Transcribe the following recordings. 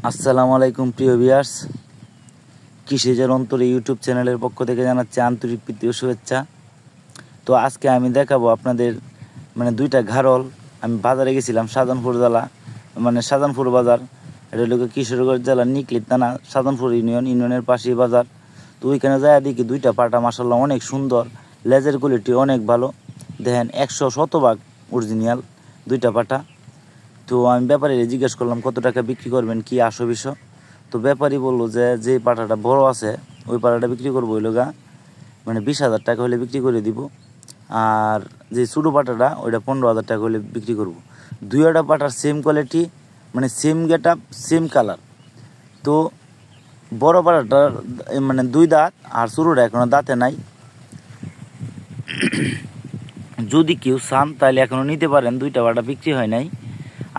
আসসালামু আলাইকুম প্রিয় ভিউয়ার্স, কৃষিজের অন্তরে ইউটিউব চ্যানেলের পক্ষ থেকে জানাচ্ছি আন্তরিক প্রীতি ও শুভেচ্ছা। তো আজকে আমি দেখাবো আপনাদের দুইটা ঘারল। আমি বাজারে গেছিলাম, শাহজাহানপুর জেলা শাহজাহানপুর বাজার। এটা হলো কিশোরগঞ্জ জেলার নিকলি থানা, শাহজাহানপুর ইউনিয়নের পাশেই বাজার। তো ওইখানে যায় দেখি দুইটা পাটা মাশাআল্লাহ অনেক সুন্দর, লেজের কোয়ালিটি অনেক ভালো, দেখেন 100% অরিজিনাল দুইটা পাটা। তো আমি ব্যাপারী জিজ্ঞেস করলাম কত টাকা বিক্রি করবেন, কি আসো বিষয়। তো ব্যাপারী বললো যে পাটাটা বড় আছে ওই পাটাটা বিক্রি করবো হইল 20,000 টাকা হলে বিক্রি করে দিব, আর যে ছোটো পাটাটা ওইটা 15,000 টাকা হলে বিক্রি করব। দুইটা পাটার same quality, same get up, same colour. তো বড় পাটাটার 2 দাঁত আর ছোটোটা এখনো দাঁতে নাই। যদি কেউ চান তাহলে এখনো নিতে পারেন, দুইটা পাটা বিক্রি হয় নাই।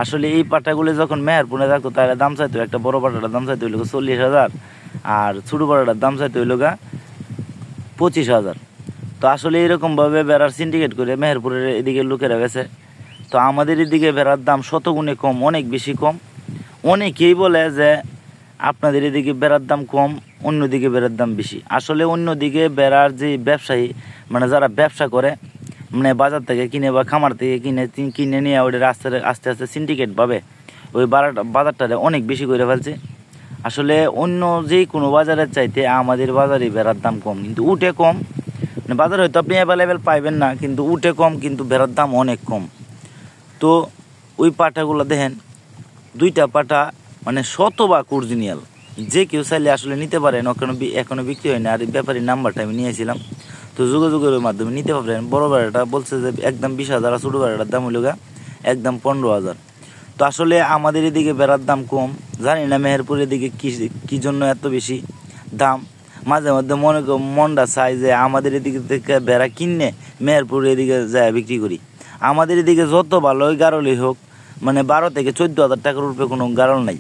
আসলে এই পাটাগুলো যখন মেহেরপুরে থাকতো তাহলে দাম চাইতো, একটা বড় পাটাটার দাম চাইতে হইল 40,000 আর ছোটো পাটাটার দাম চাইতে হইল 25,000। তো আসলে এরকমভাবে বেড়ার সিন্ডিকেট করে মেহেরপুরের এদিকে লোকেরা গেছে। তো আমাদের এদিকে বেড়ার দাম শতগুণে কম, অনেক বেশি কম। অনেকেই বলে যে আপনাদের এদিকে বেড়ার দাম কম, অন্যদিকে বেড়ার দাম বেশি। আসলে অন্যদিকে বেড়ার যে ব্যবসায়ী যারা ব্যবসা করে বাজার থেকে কিনে বা খামার থেকে কিনে নিয়ে ওটা আস্তে আস্তে সিন্ডিকেট ভাবে ওই বাজারটারে অনেক বেশি করে ফেলছে। আসলে অন্য যে কোনো বাজারের চাইতে আমাদের বাজারে বেড়ার দাম কম, কিন্তু উঠে কম। বাজারে হয়তো আপনি অ্যাভেলেবেল পাইবেন না, কিন্তু উঠে কম, কিন্তু বেড়ার দাম অনেক কম। তো ওই পাটাগুলো দেখেন, দুইটা পাটা শতভাগ অরিজিনাল। যে কেউ চাইলে আসলে নিতে পারেন, এখনো বিক্রি হয় না। আর ব্যাপারীর নাম্বারটা আমি নিয়েছিলাম, তো যোগাযোগের মাধ্যমে নিতে পারবেন। বড় বেড়াটা বলছে যে একদম 20,000, আর ছোটো বেড়াটার দাম হইল একদম 15,000। তো আসলে আমাদের এদিকে বেড়ার দাম কম, জানি না মেহেরপুরের দিকে কি জন্য এত বেশি দাম। মাঝে মধ্যে মনটা চাই যে আমাদের এদিকে থেকে বেড়া কিনে মেহেরপুরের এদিকে যায় বিক্রি করি। আমাদের এদিকে যত ভালোই গারলই হোক 12 থেকে 14,000 টাকার উপরে কোনো গারল নাই।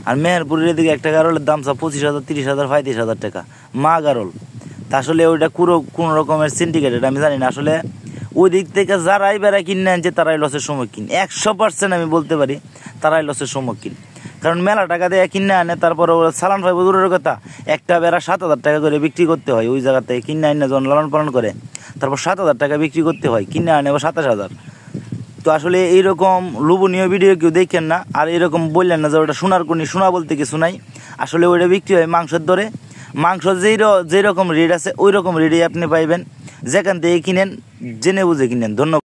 আর মেহেরপুরের এদিকে একটা গারলের দাম 25,000, 30,000, 35,000 টাকা মা গারল। তা আসলে ওইটা কোনো রকমের সিন্ডিকেটেড আমি জানি না। আসলে ওই দিক থেকে যারাই বেড়া কিনে আনছে তারাই লসের সম্মুখীন, 100% আমি বলতে পারি তারাই লসের সম্মুখীন। কারণ মেলা টাকা দিয়ে কিনে আনে, তারপরে ওরা চালান পাইব দূরের কথা, একটা বেড়া 7,000 টাকা করে বিক্রি করতে হয়। ওই জায়গা থেকে কিনে আনে যখন লালন পালন করে, তারপর 7,000 টাকা বিক্রি করতে হয়, কিনে আনে 27,000। তো আসলে এইরকম লোভনীয় ভিডিও কেউ দেখেন না, আর এরকম বললেন না যে ওটা সোনার কোনি, সোনা বলতে কিছু নাই। আসলে ওইটা বিক্রি হয় মাংসের দরে। মাংস যেই রকম রেট আছে ওই রকম রেটেই আপনি পাইবেন। যেখান থেকে কিনেন জেনে বুঝে কিনেন। ধন্যবাদ।